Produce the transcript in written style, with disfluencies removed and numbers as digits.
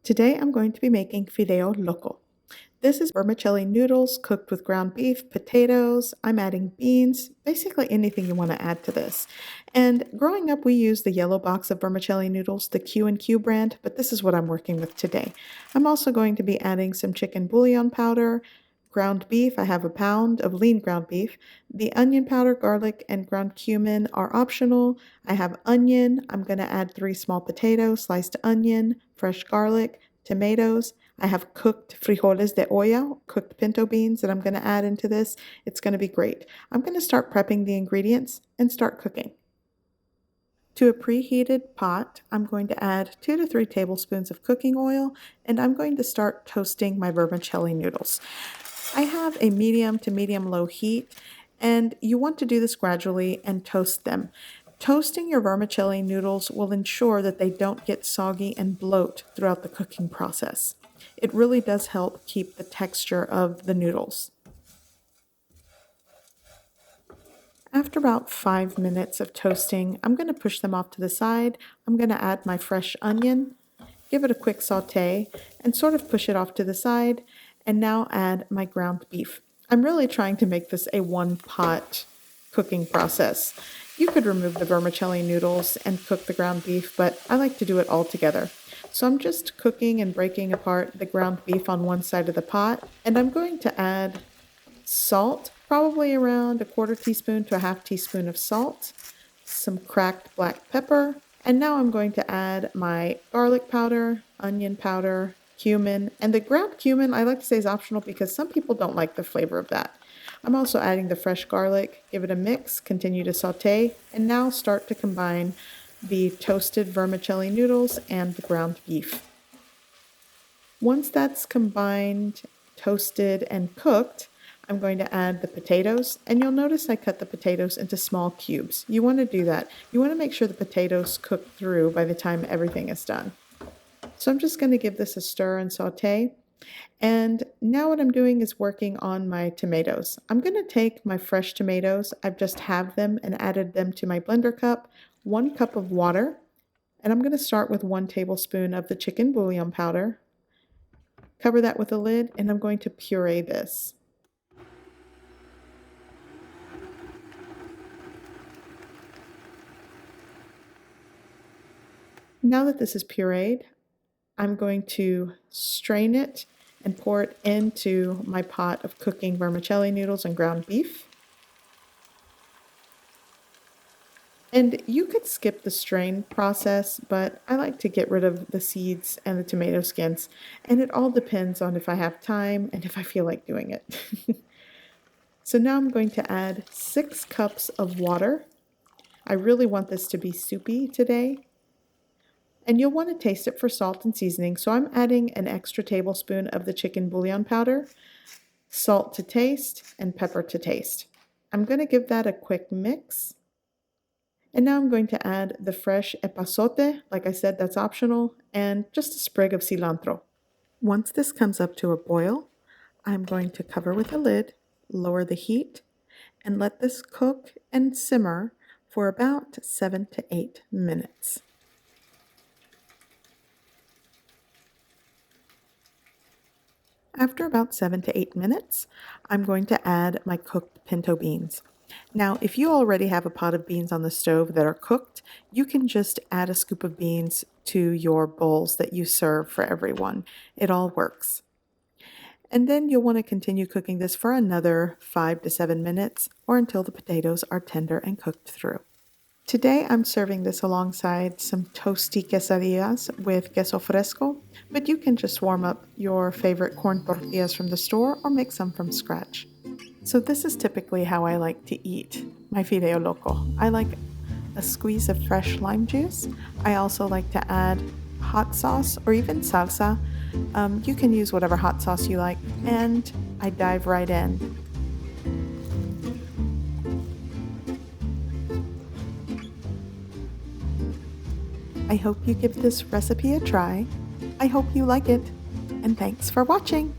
Today I'm going to be making Fideo Loco. This is vermicelli noodles cooked with ground beef, potatoes. I'm adding beans, basically anything you want to add to this. And growing up, we used the yellow box of vermicelli noodles, the Q&Q brand, but this is what I'm working with today. I'm also going to be adding some chicken bouillon powder, ground beef. I have a pound of lean ground beef. The onion powder, garlic, and ground cumin are optional. I have onion. I'm going to add 3 small potatoes, sliced onion, fresh garlic, tomatoes. I have cooked frijoles de olla, cooked pinto beans that I'm going to add into this. It's going to be great. I'm going to start prepping the ingredients and start cooking. To a preheated pot, I'm going to add 2 to 3 tablespoons of cooking oil, and I'm going to start toasting my vermicelli noodles. I have a medium to medium-low heat, and you want to do this gradually and toast them. Toasting your vermicelli noodles will ensure that they don't get soggy and bloat throughout the cooking process. It really does help keep the texture of the noodles. After about 5 minutes of toasting, I'm going to push them off to the side. I'm going to add my fresh onion, give it a quick saute, and sort of push it off to the side. And now add my ground beef. I'm really trying to make this a one-pot cooking process. You could remove the vermicelli noodles and cook the ground beef, but I like to do it all together. So I'm just cooking and breaking apart the ground beef on one side of the pot, and I'm going to add salt, probably around 1/4 teaspoon to 1/2 teaspoon of salt, some cracked black pepper, and now I'm going to add my garlic powder, onion powder, cumin, and the ground cumin I like to say is optional because some people don't like the flavor of that. I'm also adding the fresh garlic, give it a mix, continue to saute, and now start to combine the toasted vermicelli noodles and the ground beef. Once that's combined, toasted, and cooked, I'm going to add the potatoes, and you'll notice I cut the potatoes into small cubes. You want to do that. You want to make sure the potatoes cook through by the time everything is done. So I'm just going to give this a stir and saute. And now what I'm doing is working on my tomatoes. I'm going to take my fresh tomatoes. I've just halved them and added them to my blender cup, 1 cup of water, and I'm going to start with 1 tablespoon of the chicken bouillon powder. Cover that with a lid, and I'm going to puree this. Now that this is pureed, I'm going to strain it and pour it into my pot of cooking vermicelli noodles and ground beef. And you could skip the strain process, but I like to get rid of the seeds and the tomato skins. And it all depends on if I have time and if I feel like doing it. So now I'm going to add 6 cups of water. I really want this to be soupy today. And you'll want to taste it for salt and seasoning, so I'm adding an extra tablespoon of the chicken bouillon powder, salt to taste, and pepper to taste. I'm going to give that a quick mix. And now I'm going to add the fresh epazote, like I said, that's optional, and just a sprig of cilantro. Once this comes up to a boil, I'm going to cover with a lid, lower the heat, and let this cook and simmer for about 7 to 8 minutes. After about 7 to 8 minutes, I'm going to add my cooked pinto beans. Now, if you already have a pot of beans on the stove that are cooked, you can just add a scoop of beans to your bowls that you serve for everyone. It all works. And then you'll want to continue cooking this for another 5 to 7 minutes or until the potatoes are tender and cooked through. Today I'm serving this alongside some toasty quesadillas with queso fresco, but you can just warm up your favorite corn tortillas from the store or make some from scratch. So this is typically how I like to eat my Fideo Loco. I like a squeeze of fresh lime juice. I also like to add hot sauce or even salsa. You can use whatever hot sauce you like, and I dive right in. I hope you give this recipe a try. I hope you like it, and thanks for watching.